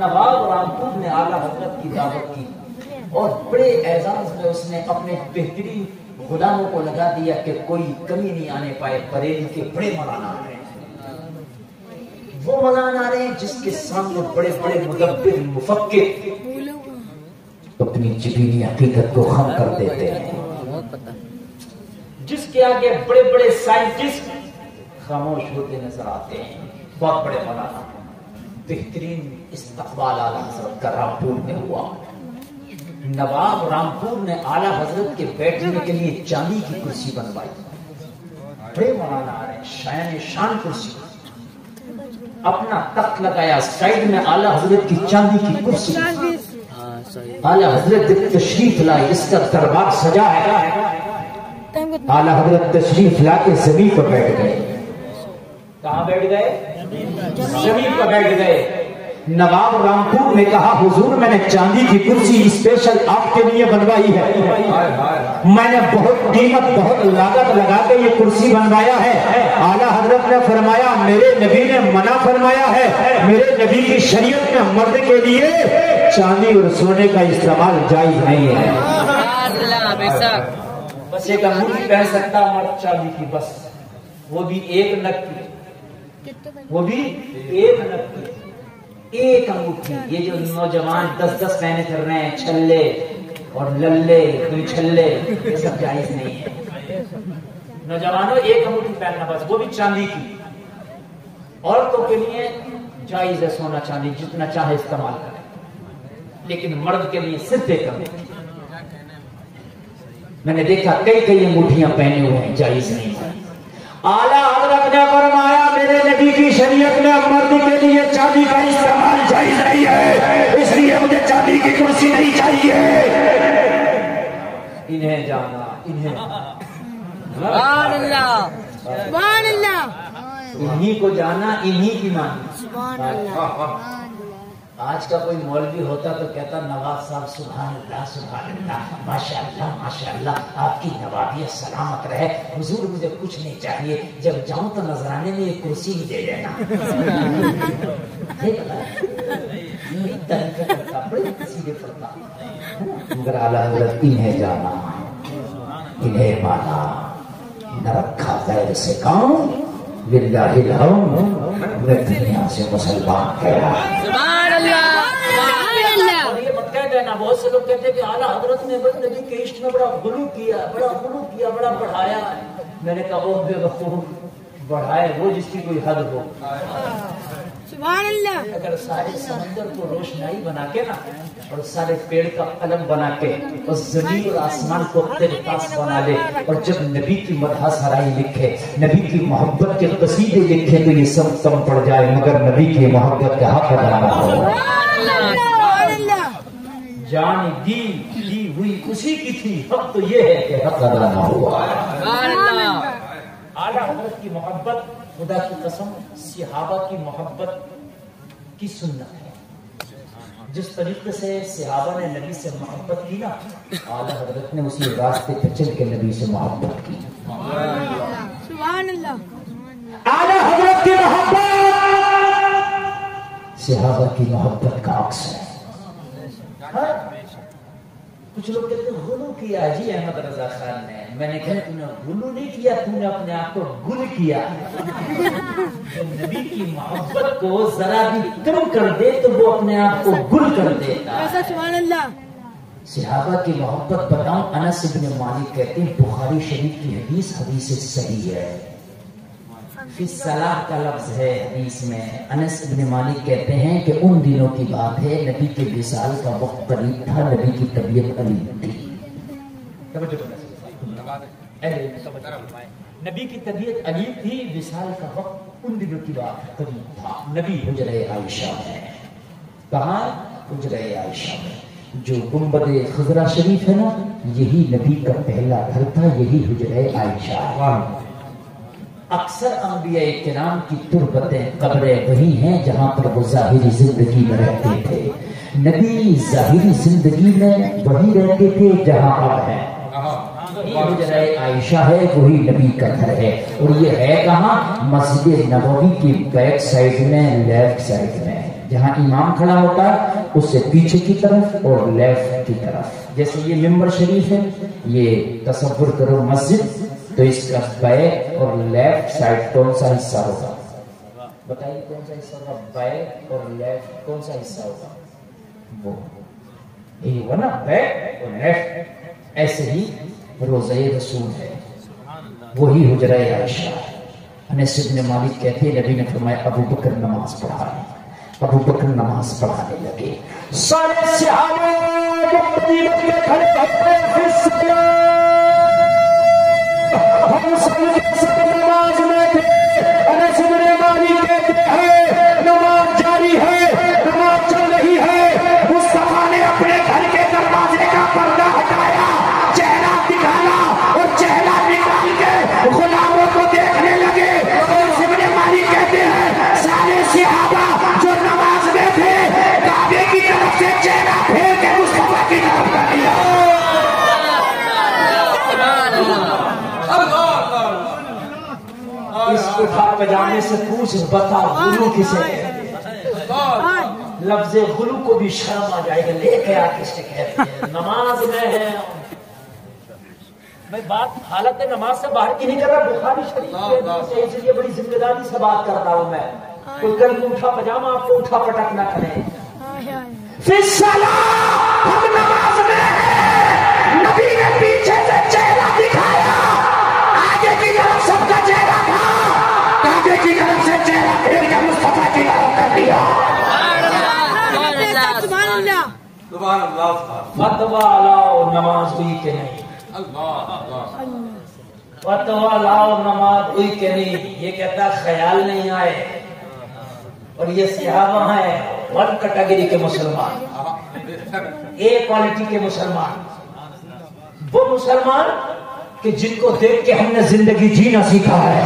نواب رامپور نے اعلیٰ حضرت کی دعوت کی اور بڑے اعزاز میں اس نے اپنے بہترین غلاموں کو لگا دیا کہ کوئی کمی نہیں آنے پائے. بریلی کے بڑے مولانا آ رہے ہیں، وہ مولانا آ رہے ہیں جس کے سامنے بڑے بڑے مدبر مفکر اپنی جبینی حقیقت کو خم کر دیتے ہیں، جس کے آگے بڑے بڑے سائنٹسٹ خاموش ہوتے نظر آتے ہیں. بہت بڑے مولانا، بہترین استقبال اعلیٰ حضرت کا رامپور میں ہوا. نواب رامپور نے اعلیٰ حضرت کے بیٹھنے کے لیے چاندی کی کرسی بنوائی. بڑے مولانا آ رہے ہیں، شان شان کرسی، اپنا تخت لگایا، سائڈ میں اعلیٰ حضرت کی چاندی کی کرسی. اعلیٰ حضرت تشریف لائے، اس کا دربار سجا ہے. اعلیٰ حضرت تشریف لا کے زمین پر بیٹھ گئے. کہاں بیٹھ گئے؟ زمین پر بیٹھ گئے. نواب رامپور نے کہا حضور میں نے چاندی کی کرسی اسپیشل آپ کے لیے بنوائی ہے، میں نے بہت قیمت بہت لاگت لگا کے یہ کرسی بنوایا ہے. اعلیٰ حضرت نے فرمایا میرے نبی نے منع فرمایا ہے، میرے نبی کی شریعت میں مرد کے لیے چاندی اور سونے کا استعمال جائز نہیں ہے. بس ایک انگوٹھی پہن سکتا مرد چاندی کی، بس وہ بھی ایک نگ کی، وہ بھی ایک نگ کی، ایک انگوٹھی. یہ جو نوجوان 10 پہنے کر رہے ہیں، چھلے اور للے کوئی چھلے، یہ سب جائز نہیں ہے. نوجوانوں ایک انگوٹھی پہننا بس، وہ بھی چاندی کی. عورتوں کے لیے جائز ہے سونا چاندی، جتنا چاہے استعمال کریں، لیکن مرد کے لیے صرف ایک انگوٹھی. میں نے دیکھا کئی انگوٹھیاں پہنے ہوئے ہیں، جائز نہیں ہے. اعلیٰ حضرت نے فرمایا میرے نبی کی شریعت میں مرد کے لیے چاندی کا استعمال جائز نہیں ہے، اس لیے مجھے چاندی کی کرسی نہیں چاہیے. انہیں جانا، انہیں سبحان اللہ سبحان اللہ، انہی کو جانا، انہی کی مانی. سبحان اللہ. آج کا کوئی مولوی ہوتا تو کہتا نواب صاحب سبحان اللہ ماشاء اللہ آپ کی نوابیت سلامت رہے. حضور مجھے کچھ نہیں چاہیے، جب جاؤں تو نذرانے میں یہ کرسی ہی دے دینا. مگر اعلیٰ حضرت انہیں جانا، انہیں مانا، نہ رکھا غیر سے کام، للہ الحمد میں دنیا سے مسلمان کہا. بہت سے لوگ کہتے ہیں کہ اعلیٰ حضرت نے نبی کے عشق میں بڑا غلو کیا، بڑا بڑھایا. میں نے کہا وہ بے وقوف، بڑھائے وہ جس کی کوئی حد ہو. سبحان اللہ. اگر سارے سمندر کو روشنائی بنا کے نا، اور سارے پیڑ کا قلم بنا کے، اور زمین اور آسمان کو تیرے پاس بنا لے، اور جب نبی کی مدح سرائی لکھے، نبی کی محبت کے قصیدے لکھے، تو یہ سب کم پڑ جائے، مگر نبی کی محبت کا حق ادا نہ ہو. جان دی ہوئی اسی کی تھی، حق تو یہ ہے کہ حق ادا نہ ہوا. اعلیٰ حضرت کی محبت، خدا کی قسم صحابہ کی محبت کی سنت ہے. جس طریقے سے صحابہ نے نبی سے محبت کی نا، اعلیٰ حضرت نے اسی راستے پہ چل کے نبی سے محبت کی. سبحان اللہ. اعلیٰ حضرت کی محبت صحابہ کی محبت کا عکس ہے. کچھ لوگ کہتے ہیں غلو کیا جی احمد رضا خان نے. میں نے کہا تم نے غلو نہیں کیا، تم نے اپنے آپ کو گل کیا. نبی کی محبت کو ذرا بھی کم کر دے تو وہ اپنے آپ کو گل کر دیتا. سبحان اللہ. صحابہ کی محبت بتاؤں، انس بن مالک کہتے ہیں بخاری شریف کی حدیث صحیح ہے، فی الصلاح کا لفظ ہے حدیث میں. انس بن مالک کہتے ہیں کہ ان دنوں کی بات ہے، نبی کے وصال کا وقت قریب تھا، نبی کی طبیعت علیب تھی. نبی کی طبیعت علیب تھی، وصال کا وقت ان دنوں کی بات قریب تھا. نبی حجرہ عائشہ میں. کہاں؟ حجرہ عائشہ میں. جو گنبد خضرا شریف ہے نا، یہی نبی کا پہلا گھر تھا، یہی حجرہ عائشہ. اکثر انبیاء کرام کی تربتیں قبریں وہی ہیں جہاں پر وہ ظاہری زندگی میں رہتے تھے. نبی ظاہری زندگی میں وہی رہتے تھے جہاں اب ہے. یہ حجرہ عائشہ ہے، وہی نبی کا گھر ہے. اور یہ ہے کہاں؟ مسجد نبوی کی بیک سائڈ میں، لیفٹ سائڈ میں. جہاں امام کھڑا ہوتا ہے اس سے پیچھے کی طرف اور لیفٹ کی طرف. جیسے یہ ممبر شریف ہے, یہ تصور کرو مسجد, تو اس کا بیک اور لیفٹ سائڈ کون سا حصہ ہوگا؟ بتائیے کون سا حصہ ہوگا؟ بیک اور لیفٹ کون سا حصہ ہوگا؟ وہ یہ ہوا نا, بیک اور لیفٹ. ایسے ہی روضہ رسول ہے, وہی حجرہ عائشہ. انس بن مالک کہتے ہیں نبی نے فرمایا ابو بکر نماز پڑھائے. ابو بکر نماز پڑھانے لگے, سارے صحابہ مقتدی بن کے کھڑے ہوتے پھر صلاۃ. ہم سب نماز میں تھے. انس بن مالک کہتے ہیں نماز جاری ہے, نماز چل رہی ہے. مصطفیٰ نے اپنے گھر کے دروازے کا پردہ ہٹایا, چہرہ دکھایا اور چہرہ نکال کے غلاموں کو دیکھنے لگے. انس بن مالک کہتے ہیں سارے صحابہ جو نماز میں تھے کعبے کی طرف سے چہرہ پھیر کے مصطفیٰ کی طرف کر دیا. اس اٹھا پجانے سے پوچھ بتا غلو کسے کہتے ہیں؟ لفظ غلو کو بھی شرم آ جائے گا, لے کے آ کسے کہتے ہیں؟ نماز میں ہے. میں بات حالت نماز سے باہر کی نہیں کر رہا, بخاری شریف سے, اس لیے بڑی ذمہ داری سے بات کر رہا ہوں میں. کوئی کل کو اٹھا پجامہ آپ کو اٹھا پٹک نہ کرے. فی الصلاۃ, ہم نماز میں ہیں. نبی نے پیچھے سے چہرہ دکھایا, آگے کی طرف سب کا چہرہ تھا, آگے کی طرف سے چہرہ پھیر کے مصطفیٰ کی طرف کر دیا. سبحان اللہ. فتویٰ لاؤ نماز ہوئی کہ نہیں؟ فتویٰ لاؤ نماز ہوئی کہ نہیں؟ یہ کہتا خیال نہیں آئے. اور یہ صحابہ ہیں ون کیٹیگری کے مسلمان, اے کوالٹی کے مسلمان. وہ مسلمان کہ جن کو دیکھ کے ہم نے زندگی جینا سیکھا ہے.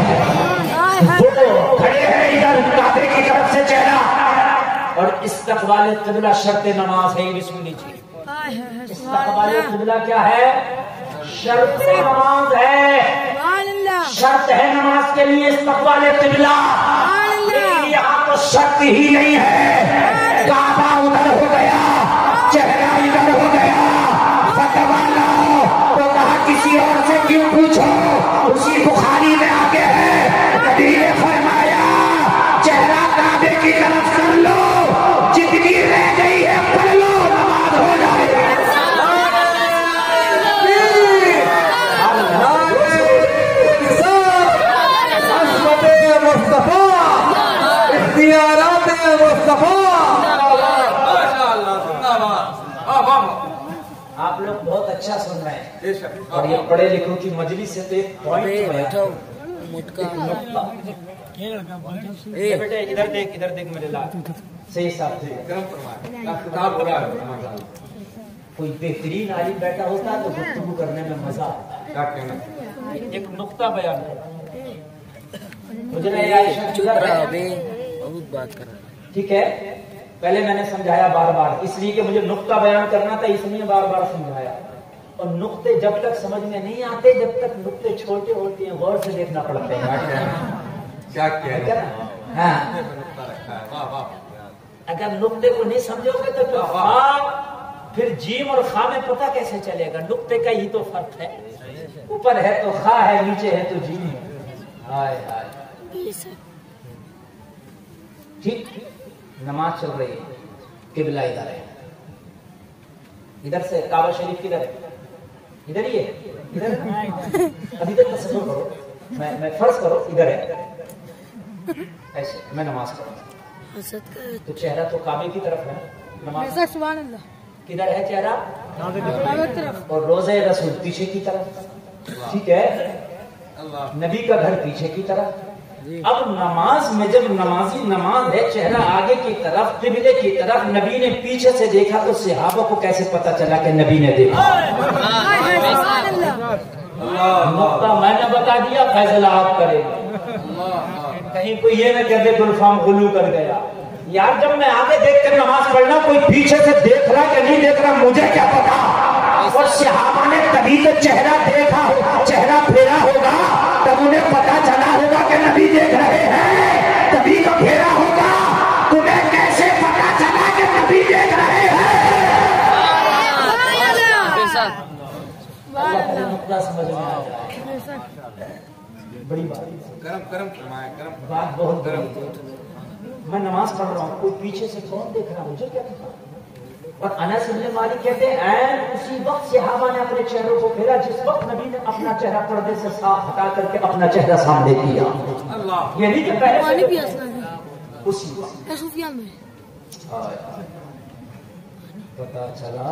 وہ کھڑے ہیں ادھر کعبے کی طرف سے چہرہ, اور استقبال قبلہ شرط نماز ہے. یہ بھی سننی چاہیے. استقبال قبلہ کیا ہے؟ شرط نماز ہے. شرط ہے نماز کے لیے استقبال قبلہ. یہاں تو شرط ہی نہیں ہے, کعبہ ادھر ہو گیا, چہرہ ادھر ہو گیا. فتویٰ لاؤ تو کہا کسی اور سے کیوں پوچھو, اسی بخاری میں آگے ہے. نبی نے فرمایا چہرہ کعبے کی طرف کر لو, جتنی رہ گئی ہے پڑھ لو, نماز ہو جائے. اختیارات مصطفیٰ. آپ لوگ بہت اچھا سن رہے ہیں, اور یہ پڑھے لکھوں کی مجلس سے تو ایک پوائنٹ بیٹے ادھر دیکھ میرے لال صحیح صاحب کوئی بہترین عالم بیٹھا ہوتا ہے تو گفتگو کرنے میں مزہ آتا ہے. ایک نقطہ بیان ٹھیک ہے, پہلے میں نے سمجھایا بار بار, اس لیے کہ مجھے نقطہ بیان کرنا تھا, اس لیے بار بار سمجھایا. اور نقطے جب تک سمجھ میں نہیں آتے جب تک نقطے چھوٹے ہوتے ہیں غور سے دیکھنا پڑتے ہیں. ہاں, اگر نقطے کو نہیں سمجھو گے تو پھر جیم اور خا میں پتہ کیسے چلے گا؟ نقطے کا ہی تو فرق ہے, اوپر ہے تو خا ہے, نیچے ہے تو جیم ہے. ٹھیک, نماز چل رہی ہے, قبلہ ادھر ہے, ادھر سے کعبہ شریف کدھر ہے؟ ادھر ہی ہے. ادھر ابھی تک تصور کرو, میں فرض کرو ادھر ہے, ایسے میں نماز کروں تو چہرہ تو کعبے کی طرف ہے. نماز کدھر ہے چہرہ؟ اور روضہ رسول پیچھے کی طرف. ٹھیک ہے, نبی کا گھر پیچھے کی طرف. اب نماز میں جب نمازی نماز ہے, چہرہ آگے کی طرف قبلے کی طرف, نبی نے پیچھے سے دیکھا تو صحابہ کو کیسے پتا چلا کہ نبی نے دیکھا؟ نقطہ میں نے بتا دیا, فیصلہ آپ کریں. کہیں کوئی یہ نہ کہہ دے گلفام غلو کر گیا. یار جب میں آگے دیکھ کر نماز پڑھنا, کوئی پیچھے سے دیکھ رہا کہ نہیں دیکھ رہا مجھے کیا پتا. اور صحابہ نے تبھی تو چہرہ دیکھا, چہرہ پھیرا ہوگا تب انہیں پتا چلا ہوگا کہ نبی دیکھ رہے ہیں, تبھی تو پھیرا ہوگا. تمہیں کیسے پتا بات بہت گرم. میں نماز پڑھ رہا ہوں, کوئی پیچھے سے کون دیکھ رہا, مجھے کیا پتا. اور انس بن مالک کہتے ہیں عین اسی وقت صحابہ نے اپنے چہروں کو پھیرا جس وقت نبی نے اپنا چہرہ پردے سے صاف ہٹا کر کے اپنا چہرہ سامنے کیا. یہ نہیں کہ پہلے اسی وقت پتا چلا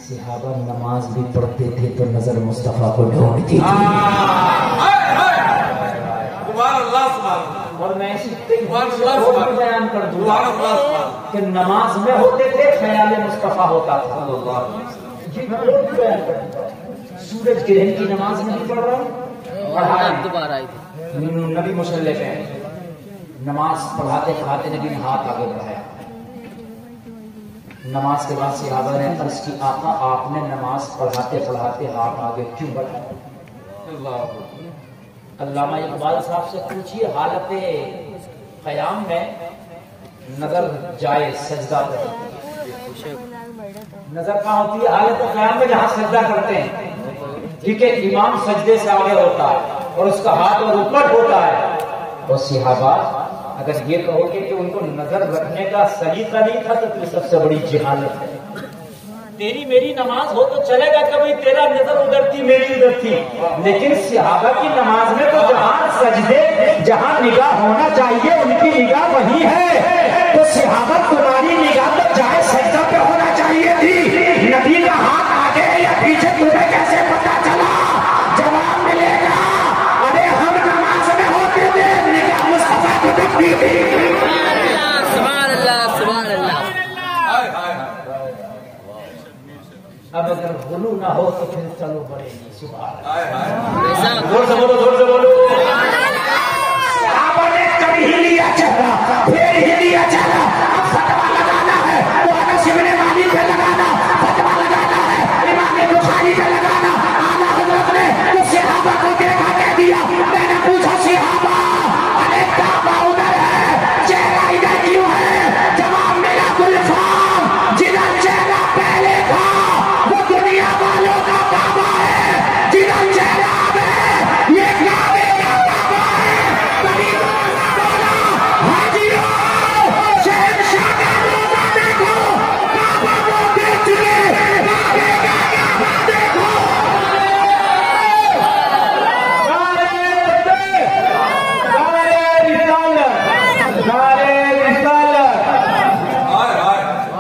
صحابہ نماز بھی پڑھتے تھے تو نظر مصطفیٰ کو ڈھونڈتی تھی. اور میں اسی بیان کر دوں کہ نماز میں ہوتے تھے خیال مصطفیٰ ہوتا تھا. سورج گرہن کی نماز نہیں پڑھ رہا ہوں, نبی مصلی پہ نماز پڑھاتے پڑھاتے نبی نے ہاتھ آگے بڑھایا. نماز کے بعد صحابہ نے عرض کی آقا آپ نے نماز پڑھاتے پڑھاتے ہاتھ آگے کیوں بڑھایا؟ علامہ اقبال صاحب سے پوچھیے حالت قیام میں نظر جائے سجدہ کرتے, نظر کہاں ہوتی ہے؟ حالت قیام میں جہاں سجدہ کرتے ہیں. ٹھیک ہے, امام سجدے سے آگے ہوتا ہے اور اس کا ہاتھ اور اوپر ہوتا ہے. اور صحابہ اگر یہ کہو گے کہ ان کو نظر رکھنے کا سلیقہ نہیں تھا تو پھر سب سے بڑی جہالت ہے. تیری میری نماز ہو تو چلے گا, کبھی تیرا نظر ادھر تھی میری ادھر تھی, لیکن صحابہ کی نماز میں تو جہاں سجدے جہاں نگاہ ہونا چاہیے ان کی نگاہ وہی ہے. تو صحابہ تمہاری نگاہ تو جائے سجدہ پہ ہونا چاہیے تھی. نبی کا ہاتھ آگے یا پیچھے تمہیں کیسے پتا چلا؟ جواب ملے گا, ارے ہم نماز میں ہوتے تھے نگاہ مصطفیٰ کو دکھتی تھی. سبحان اللہ سبحان اللہ. اب اگر غلو نہ ہو تو پھر چلو بڑے گی. سبحان اللہ. زور سے بولو, زور سے بولو. صحابہ نے کبھی ہی لیا چہرہ, پھر ہی لیا چہرہ. اب فتویٰ لگانا ہے تو انس بن مالک پہ لگانا, فتویٰ لگانا ہے امام بخاری پہ لگانا. اعلیٰ حضرت نے تو صحابہ کو دیکھا کہہ دیا. میں نے پوچھا صحابہ ارے کعبہ ادھر ہے چہرہ ادھر کیوں ہے؟ جواب ملا گلفام, جدھر چہرہ پہلے تھا وہ دنیا والوں کا کعبہ ہے, جدھر چہرہ ہے یہ کعبے کا کعبہ ہے. کبھی روزہ بولا حاجیوں شہنشاہ کا روزہ دیکھو, کعبہ وہ دیکھ چکے, کعبے کا کعبہ دیکھو.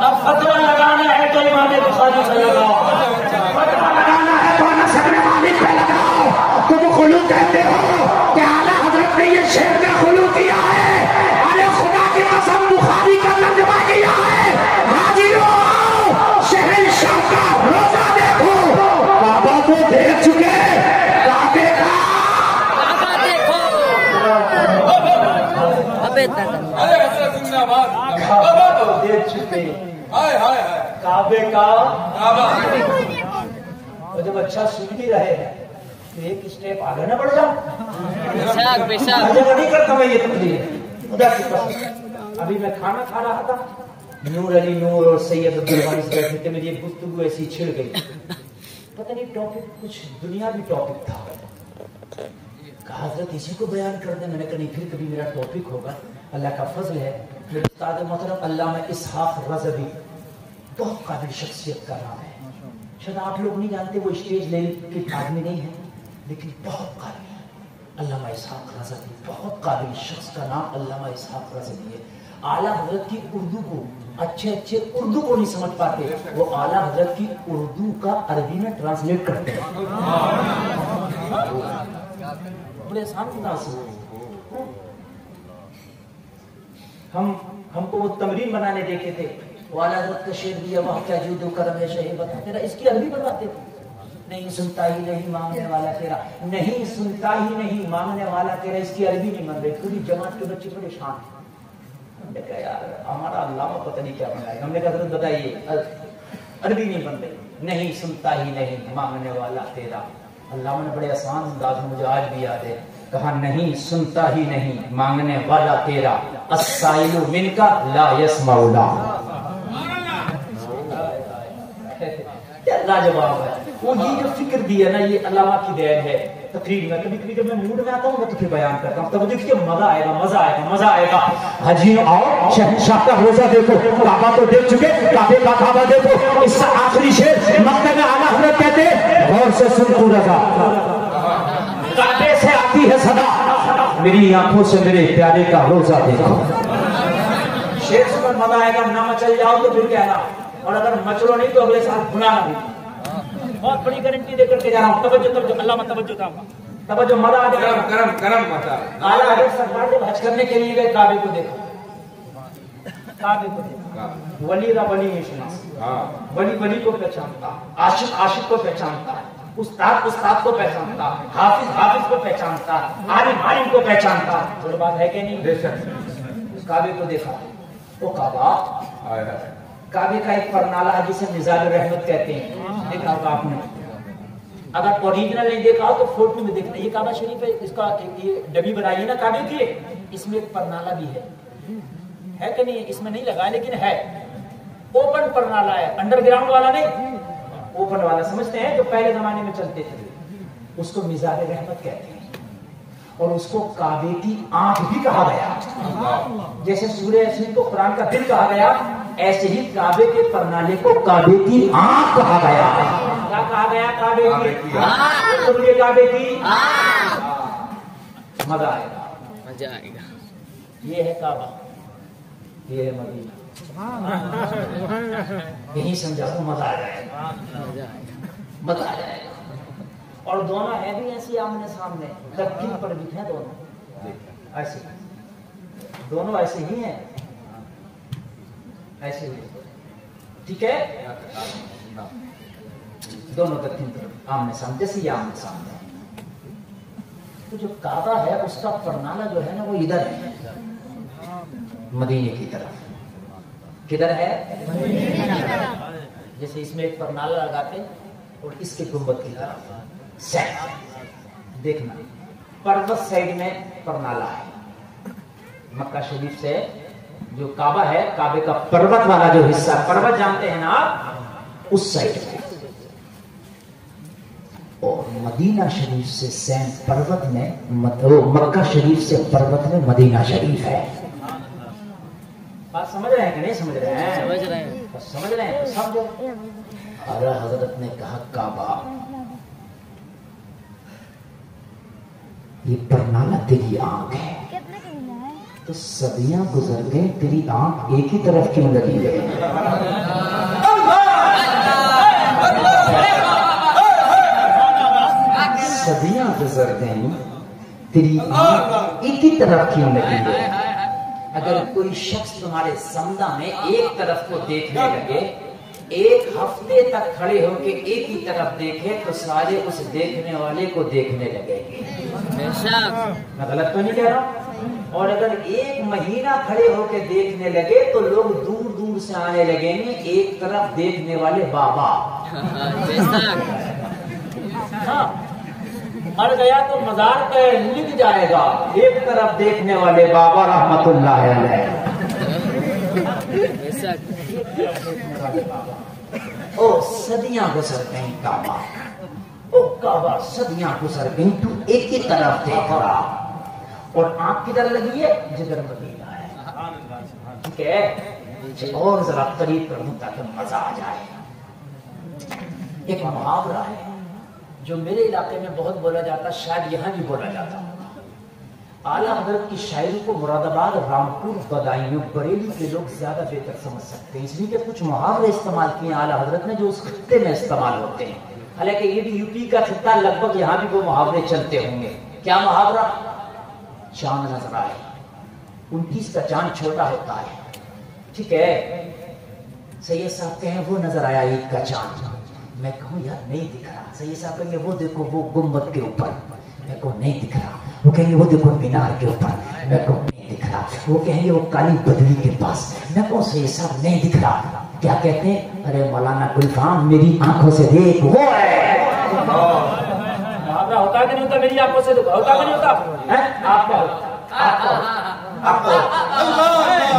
اب فتویٰ لگانا ہے تو امام بخاری پہ لگاؤ, فتویٰ لگانا ہے تو انس بن مالک پہ لگاؤ. تم خلو کہتے ہو کہ اعلیٰ حضرت نے یہ شعر میں خلو کیا ہے. ارے خدا کی قسم بخاری کا ترجمہ کیا ہے. حاجیوں آؤ شہنشاہ کا روزہ دیکھو, کعبہ کو دیکھ چکے, کعبے کا کعبہ دیکھو. ابے تک کعبہ کو دیکھ چکے, کعبے کا. اور جب اچھا سن بھی رہے تو ایک اسٹیپ آگے نہ بڑھ جاؤ. بے شک نہیں کرتا میں یہ تقریر خدا کی قسم. ابھی میں کھانا کھا رہا تھا, نور علی نور اور سید عبدالوارث بیٹھے تھے, میری ایک گفتگو ایسی چھڑ گئی. پتہ نہیں ٹاپک کچھ دنیاوی ٹاپک تھا. کہا حضرت اسی کو بیان کر دیں. میں نے کہا نہیں, پھر کبھی میرا ٹاپک ہوگا. اللہ کا فضل ہے میرے استاد محترم علامہ اسحاق رضوی بہت قابل شخصیت کا نام ہے. شاید آپ لوگ نہیں جانتے, وہ اسٹیج لیول کے آدمی نہیں ہے لیکن بہت قابل ہے. علامہ اسحاق رضوی, بہت قابل شخص کا نام علامہ اسحاق رضوی ہے. اعلیٰ حضرت کی اردو کو اچھے اردو کو نہیں سمجھ پاتے, وہ اعلیٰ حضرت کی اردو کا عربی میں ٹرانسلیٹ کرتے ہیں. بڑے آسان انداز سے. ہم کو وہ تمرین بنانے دیکھتے تھے, وہ اعلیٰ حضرت کا شعر دیا وہاں کیا جود و کرم ہے شہی بتا تیرا, اس کی عربی بنواتے تھے. نہیں سنتا ہی نہیں مانگنے والا تیرا, نہیں سنتا ہی نہیں مانگنے والا تیرا, اس کی عربی نہیں بن رہی. پوری جماعت کے بچے پریشان ہیں. ہم نے کہا یار ہمارا علامہ پتہ نہیں کیا بنائے. ہم نے کہا حضرت بتائیے عربی نہیں بن رہی. نہیں سنتا ہی نہیں مانگنے والا تیرا. علامہ نے بڑے آسان انداز میں, مجھے آج بھی یاد ہے, کہا نہیں سنتا ہی نہیں مانگنے والا تیرا, السائل من کا لا یسمع لا. کیا لاجواب ہے. وہ یہ جو فکر دی ہے نا, یہ علامہ کی دین ہے. تقریر میں کبھی کبھی جب میں موڈ میں آتا ہوں تو پھر بیان کرتا ہوں. تب دیکھیے مزہ آئے گا, مزہ آئے گا, مزہ آئے گا. حجیوں آؤ شہنشاہ کا روزہ دیکھو, کعبہ تو دیکھ چکے, کعبے کا کعبہ دیکھو. اس کا آخری شعر مکہ میں اعلیٰ حضرت کہتے ہیں, غور سے سن تو رضا, کعبے سے آتی ہے صدا, میری آنکھوں سے میرے پیارے کا روزہ دیکھو. شعر سن مزہ آئے گا, نہ مچل جاؤ تو پھر کہنا, اور اگر مچلو نہیں تو اگلے سال بھلانا بھی. بہت بڑی گارنٹی دے کر کے جا رہا ہوں. توجہ اللہ توجہ تھا, توجہ مزہ آ جائے گا. کرم متا اعلیٰ حضرت سرکار جب حج کرنے کے لیے گئے, کعبے کو دیکھا, کعبے کو دیکھا. ولی را ولی نہیں سنا, ولی ولی کو پہچانتا, عاشق عاشق کو پہچانتا, استاد استاد کو پہچانتا, حافظ حافظ کو پہچانتا, عالم عالم کو پہچانتا. بڑی بات ہے کہ نہیں؟ اس کعبے کو دیکھا. وہ کعبہ, کعبے کا ایک پرنالہ ہے جسے مزار رحمت کہتے ہیں, دیکھا ہوگا آپ نے. اگر اوریجنل نہیں دیکھا ہو تو فوٹو میں دیکھنا. یہ کعبہ شریف ہے, اس کا یہ ڈبی بنائی ہے نا کعبے کی, اس میں ایک پرنالہ بھی ہے کہ نہیں؟ اس میں نہیں لگا لیکن ہے. اوپن پرنالہ ہے, انڈر گراؤنڈ والا نہیں, اوپن والا سمجھتے ہیں جو پہلے زمانے میں چلتے تھے. اس کو مزار رحمت کہتے ہیں. اور اس کو کعبے کی آنکھ بھی کہا گیا. جیسے سورہ یاسین کو قرآن کا دل کہا گیا, ایسے ہی کعبے کے پرنالے کو کعبے کی آنکھ کہا گیا. کیا کہا گیا؟ کعبے کی آنکھ. کعبے کی مزہ آئے گا, مزہ آئے گا. یہ ہے کعبہ, یہ ہے مدینہ. یہی سمجھا تو مزہ آ جائے گا, مزہ آ جائے گا. اور دونوں ہیں بھی ایسی آمنے سامنے, دکن پر بھی ہیں دونوں ایسے, دونوں ایسے ہی ہیں, ایسے ہی. ٹھیک ہے, دونوں دکن پر آمنے سامنے, جیسے یہ آمنے سامنے. تو جو کعبہ ہے اس کا پرنالہ جو ہے نا وہ ادھر ہے, مدینے کی طرف. کدھر ہے؟ جیسے اس میں ایک پرنالہ لگاتے اور اس کے گنبد کی طرف سائڈ دیکھنا, پروت سائڈ میں پرنالہ ہے. مکہ شریف سے جو کعبہ ہے, کعبے کا پروت والا جو حصہ, پروت جانتے ہیں نا آپ, اس سائڈ میں. اور مدینہ شریف سے سین پروت میں, مکہ شریف سے پروت میں مدینہ شریف ہے. بات سمجھ رہے ہیں کہ نہیں سمجھ رہے ہیں؟ سمجھ رہے ہیں. سمجھ رہے ہیں تو سمجھو. اعلیٰ حضرت نے کہا کعبہ یہ پرنالہ تیری آنکھ ہے, تو صدیاں گزر گئے, تیری آنکھ ایک ہی طرف کیوں لگی ہے؟ صدیاں گزر گئیں, تیری آنکھ ایک ہی طرف کیوں لگی ہے؟ اگر کوئی شخص تمہارے سمندہ میں ایک طرف کو دیکھنے لگے, ایک ہفتے تک کھڑے ہو کے ایک ہی طرف دیکھے تو سارے اس دیکھنے والے کو دیکھنے لگیں گے. میں غلط تو نہیں کہہ رہا؟ اور اگر ایک مہینہ کھڑے ہو کے دیکھنے لگے تو لوگ دور دور سے آنے لگیں گے, ایک طرف دیکھنے والے بابا. ہاں, مر گیا تو مزار پہ لکھ جائے گا, ایک طرف دیکھنے والے بابا رحمت اللہ علیہ. او صدیاں گزر گئیں کعبہ, او کعبہ صدیاں گزر گئیں, تو ایک ہی طرف دیکھ رہا, اور آنکھ کدھر لگی ہے؟ جدھر مدینہ ہے. ٹھیک ہے, اور ذرا قریب کر دوں تاکہ مزہ آ جائے. ایک محاورہ ہے جو میرے علاقے میں بہت بولا جاتا, شاید یہاں بھی بولا جاتا. اعلیٰ حضرت کی شاعری کو مراد آباد, رامپور, بدایوں, بریلی کے لوگ زیادہ بہتر سمجھ سکتے ہیں, اس لیے کہ کچھ محاورے استعمال کیے اعلیٰ حضرت نے جو اس خطے میں استعمال ہوتے ہیں. حالانکہ یہ بھی یو پی کا خطہ, لگ بھگ یہاں بھی وہ محاورے چلتے ہوں گے. کیا محاورہ؟ چاند نظر آئے, 29 کا چاند چھوٹا ہوتا ہے. ٹھیک ہے, سید صاحب کہیں وہ نظر آیا عید کا چاند, میں کہوں یار نہیں دکھ رہا. سید صاحب کہیں گے وہ دیکھو وہ گنبد کے اوپر, میں کہوں نہیں دکھ رہا. وہ کہیں گے وہ دیکھو مینار کے اوپر, میں کہوں نہیں دکھ رہا. وہ کہیں گے وہ کالی بدلی کے پاس, میں کہوں سید صاحب نہیں دکھ رہا. کیا کہتے ہیں؟ ارے مولانا گلفام میری آنکھوں سے دیکھ وہ ہے. ہوتا کہ نہیں ہوتا؟ میری آنکھوں سے دیکھو, ہوتا کہ نہیں ہوتا؟ آپ کا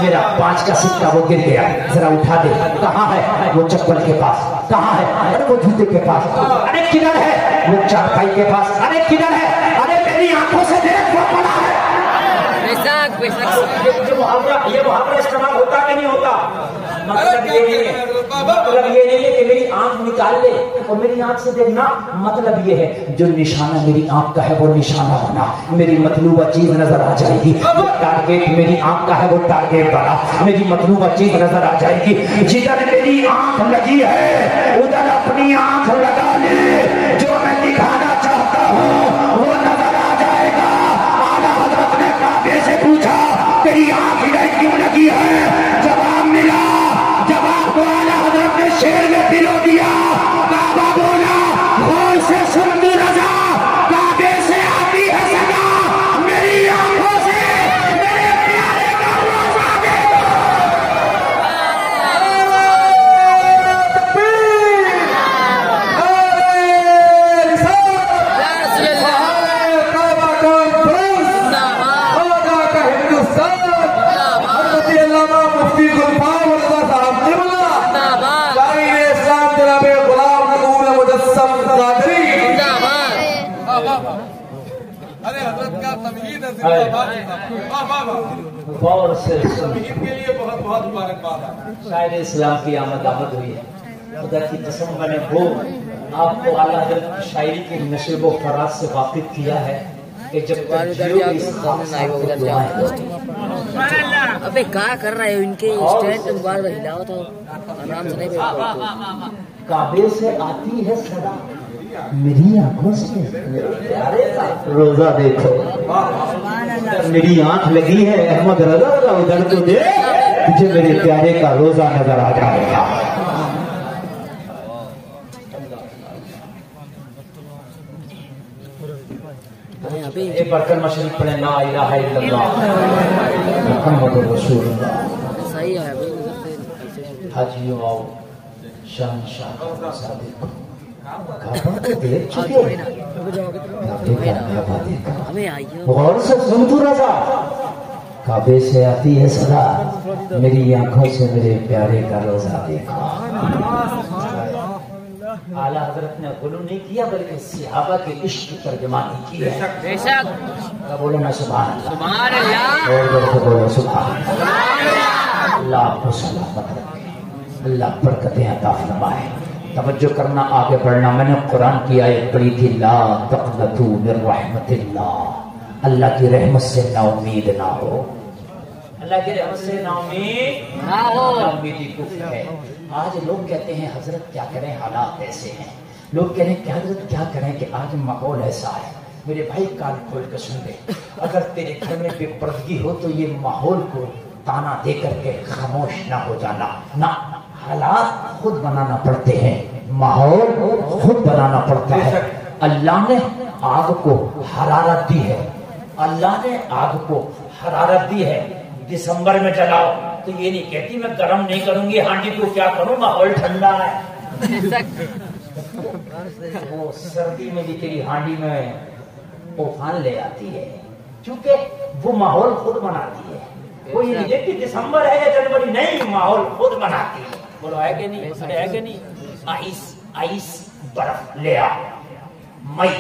میرا 5 کا سکہ وہ گر گیا، ذرا اٹھا دے۔ کہاں ہے وہ چپل کے پاس، کہاں ہے ارے وہ جوتے کے پاس، ارے کدھر ہے وہ چارپائی کے پاس، ارے کدھر ہے، ارے میری آنکھوں سے دیکھ وہ پڑا ہے۔ یہ محاورہ استعمال ہوتا کہ نہیں ہوتا؟ مطلب یہ نہیں ہے کہ میری آنکھ نکال لے اور میری آنکھ سے دیکھنا، مطلب یہ ہے جو نشانہ میری آنکھ کا ہے وہ نشانہ بنا، میری مطلوبہ چیز نظر آ جائے گی۔ ٹارگیٹ میری آنکھ کا ہے وہ ٹارگیٹ بنا، میری مطلوبہ چیز نظر آ جائے گی۔ جدھر میری آنکھ لگی ہے ادھر اپنی آنکھ لگا لے، جو میں دکھانا چاہتا ہوں وہ نظر آ جائے گا۔ اعلیٰ حضرت نے کعبے سے پوچھا تیری آنکھ ادھر کیوں لگی ہے؟ جواب ملا، جواب کو اعلیٰ حضرت نے شیر میں پلو دیا۔ کعبہ بولا غور سے سن تو رضا، کعبے سے آتی ہے صدا، میری آنکھوں سے میرے پیارے کا روزہ دیکھو۔ شاعر اسلام کی آمد ہوئی ہے، خدا کی قسم میں نے وہ آپ کو اعلیٰ حضرت شاعری کے نشیب و فراز سے واقف کیا ہے کہ جب ابے کیا کر رہے ہو ان کے اسٹینڈ بار ہلاؤ تو آرام سے نہیں۔ کعبے سے آتی ہے صدا، میری آنکھوں سے پیارے کا روزہ دیکھو۔ میری آنکھ لگی ہے احمد رضا کا، ادھر تو دے تجھے میرے پیارے کا روزہ نظر آ جائے گا۔ ایک برکر مشرق پڑھے لا الہ الا اللہ محمد رسول اللہ۔ صحیح ہے حاجیوں آؤ شہنشاہ صادق کعبہ کو دیکھ چکے ہمیں آئیے غور سے سن تو رضا، کعبے سے آتی ہے صدا، میری آنکھوں سے میرے پیارے کا روزہ دیکھا۔ اعلیٰ حضرت نے غلو نہیں کیا بلکہ صحابہ کے عشق کی ترجمانی کی ہے۔ بے شک بولو نا سبحان اللہ، سبحان اللہ، اور بول کے بولو سبحان اللہ۔ اللہ آپ کو سلامت رکھے، اللہ برکتیں عطا فرمائے۔ توجہ کرنا، آگے بڑھنا۔ میں نے قرآن کی آیت پڑھی تھی لا تقنطوا من رحمت اللہ، اللہ کی رحمت سے نا امید نہ ہو، اللہ کی رحمت سے نا امید نہ ہو۔ امیدی کفر ہے۔ آج لوگ کہتے ہیں حضرت کیا کریں، حالات ایسے ہیں، لوگ کہہ رہے ہیں کہ حضرت کیا کریں کہ آج ماحول ایسا ہے۔ میرے بھائی کان کھول کے سن لے، اگر تیرے گھر میں بے پردگی ہو تو یہ ماحول کو تانا دے کر کے خاموش نہ ہو جانا، نہ، حالات خود بنانا پڑتے ہیں، ماحول خود بنانا پڑتا ہے۔ اللہ نے آگ کو حرارت دی ہے، اللہ نے آگ کو حرارت دی ہے۔ دسمبر میں جلاؤ تو یہ نہیں کہتی میں گرم نہیں کروں گی ہانڈی کو، کیا کروں ماحول ٹھنڈا ہے۔ وہ سردی میں بھی تیری ہانڈی میں طوفان لے آتی ہے، کیونکہ وہ ماحول خود بناتی ہے۔ وہ یہ نہیں دیکھتی دسمبر ہے یا جنوری، نہیں، ماحول خود بناتی ہے۔ بولو ہے کہ نہیں، ہے کہ نہیں؟ آئس برف لے آ، مئی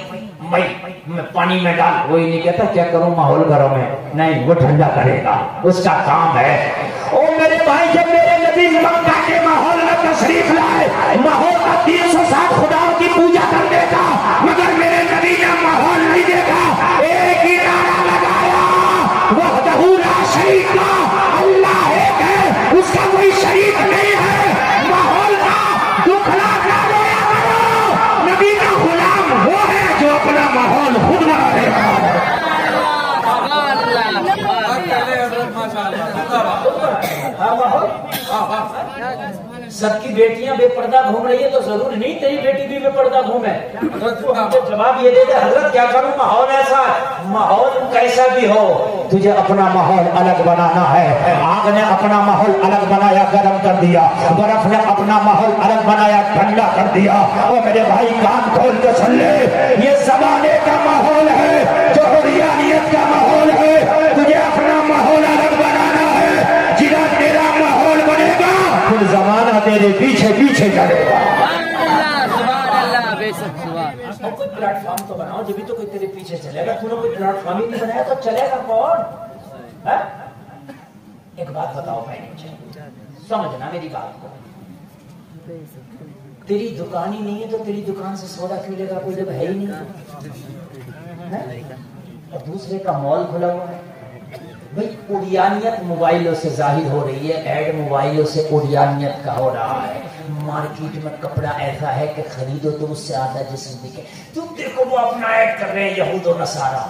میں پانی میں ڈال، وہی نہیں کہتا کیا کروں ماحول گرم ہے، نہیں، وہ ٹھنڈا کرے گا، اس کا کام ہے۔ او میرے بھائی، جب میرے نبی مکہ کے ماحول میں تشریف لائے، ماحول کا 360 خداؤں کی پوجا کرنے کا، مگر میرے نبی نے ماحول نہیں دیکھا، ایک ہی نعرہ لگایا، وحدہ لا شریک له، اللہ ایک ہے، اس کا کوئی شریک نہیں ہے۔ ماحول کا دکھلا نہ رویا کرو، نبی کا غلام وہ ہے جو اپنا ماحول خود بنا دے گا۔ سب کی بیٹیاں بے پردہ گھوم رہی ہے تو ضرور نہیں تیری بیٹی بھی بے پردہ گھومے۔ جواب یہ دے دے حضرت کیا کروں ماحول ایسا ہے، ماحول کیسا بھی ہو تجھے اپنا ماحول الگ بنانا ہے۔ آگ نے اپنا ماحول الگ بنایا، گرم کر دیا، برف نے اپنا ماحول الگ بنایا، ٹھنڈا کر دیا۔ اور میرے بھائی کان کھول کے سن لے، یہ زمانے کا ماحول ہے جو حریانیت کا ماحول ہے، تجھے اپنا ماحول الگ بنانا ہے۔ تیرے پیچھے پیچھے چلے گا. اور کوئی پلیٹ فارم تو بناؤ جبھی تو کوئی تیرے پیچھے چلے گا. تو نے کوئی پلیٹ فارم ہی نہیں بنایا تو چلے گا کون؟ ایک بات بتاؤ بھائی, سمجھنا میری بات کو. تیری دکان ہی نہیں ہے تو تیری دکان سے سودا کیوں لے گا؟ کوئی جب ہے ہی نہیں. اور دوسرے کا مال کھلا ہوا ہے. بھائی اوریانیت موبائلوں سے ظاہر ہو رہی ہے, ایڈ موبائلوں سے اوریانیت کا ہو رہا ہے. مارکیٹ میں کپڑا ایسا ہے کہ خریدو تو اس سے آدھا جسم دکھے. تم دیکھو وہ اپنا ایڈ کر رہے ہیں یہود و نصارا.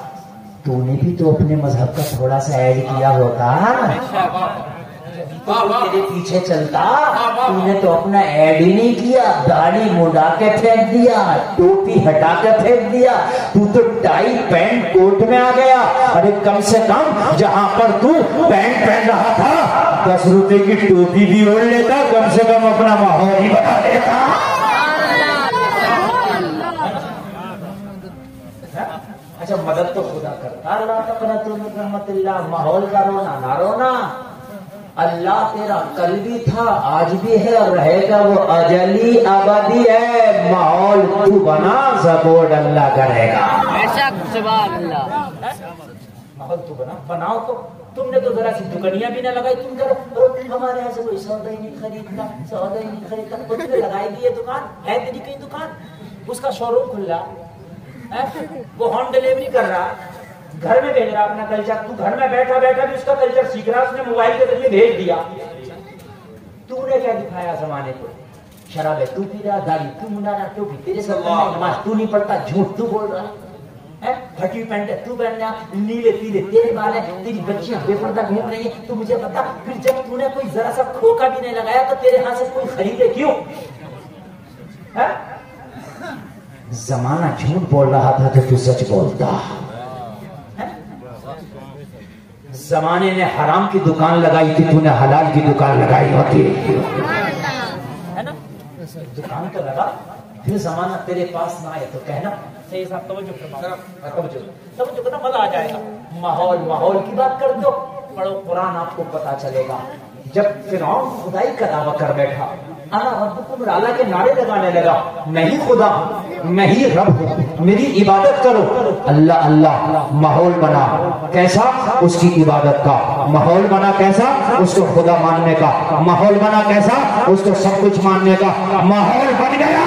تو نے بھی تو اپنے مذہب کا تھوڑا سا ایڈ کیا ہوتا, تیرے پیچھے چلتا. تو نے تو اپنا ایڈ ہی نہیں کیا, داڑھی مڈا کے پھینک دیا, ٹوپی ہٹا کے پھینک دیا. تو تو ٹائی پینٹ کوٹ میں آ گیا. ارے کم سے کم جہاں پر تو پینٹ پہن رہا تھا 10 روپے کی ٹوپی بھی اوڑھ لیتا, کم سے کم اپنا ماحول ہی بنا لیتا. اچھا مدد تو خدا کرتا, اللہ تقنطوا من رحمت اللہ. ماحول کا رونا نہ رونا. اللہ تیرا کل بھی تھا, آج بھی ہے اور رہے گا. وہ اجلی ابدی ہے. ماحول تو بنا, سپورٹ اللہ کرے گا. سبحان اللہ. ماحول تو بناؤ. تو تم نے تو ذرا سی دکانیاں بھی نہ لگائی. تم کرو ہمارے یہاں سے کوئی سودا ہی نہیں خریدتا, سودا ہی نہیں خریدتا. تم نے لگائی دی ہے دکان, ہے تیری کہیں دکان, اس کا شو روم کھل رہا, وہ ہوم ڈلیوری کر رہا, گھر میں بھیج رہا اپنا کلچر. تو گھر میں بیٹھا بیٹھا بھی اس کا کلچر سیکھ رہا, اس نے موبائل کے ذریعے بھیج دیا. تو نے کیا دکھایا زمانے کو؟ شراب ہے تو پی رہا, داڑھی تو منڈا رہا, ٹوپی تیرے سب نماز تو نہیں پڑھتا, جھوٹ تو بول رہا ہے, پھٹی پینٹ ہے تو پہن رہا, نیلے پیلے تیرے بال ہیں, تیری بچیاں بے پردہ گھوم رہی ہیں. تو مجھے بتا, پھر جب تو نے کوئی ذرا سا کھوکا بھی نہیں لگایا تو تیرے ہاں سے کوئی خریدے کیوں؟ زمانہ جھوٹ بول رہا تھا تو سچ بولتا. زمانے نے حرام کی دکان لگائی تھی, تو نے حلال کی دکان لگائی ہوتی ہے نا. دکان تو لگا, پھر زمانہ تیرے پاس نہ آئے تو کہنا. صحیح صاحب توجہ کرنا, مزہ آ جائے گا. ماحول کی بات کر دو, پڑھو قرآن, آپ کو پتا چلے گا. جب فرعون خدائی کا دعویٰ کر بیٹھا, انا ربکم الاعلی کے نعرے لگانے لگا, میں ہی خدا ہوں, میں ہی رب ہوں, میری عبادت کرو. اللہ اللہ ماحول بنا. کیسا؟ اس کی عبادت کا ماحول بنا. کیسا؟ اس کو خدا ماننے کا ماحول بنا. کیسا؟ اس کو سب کچھ ماننے کا ماحول بن گیا.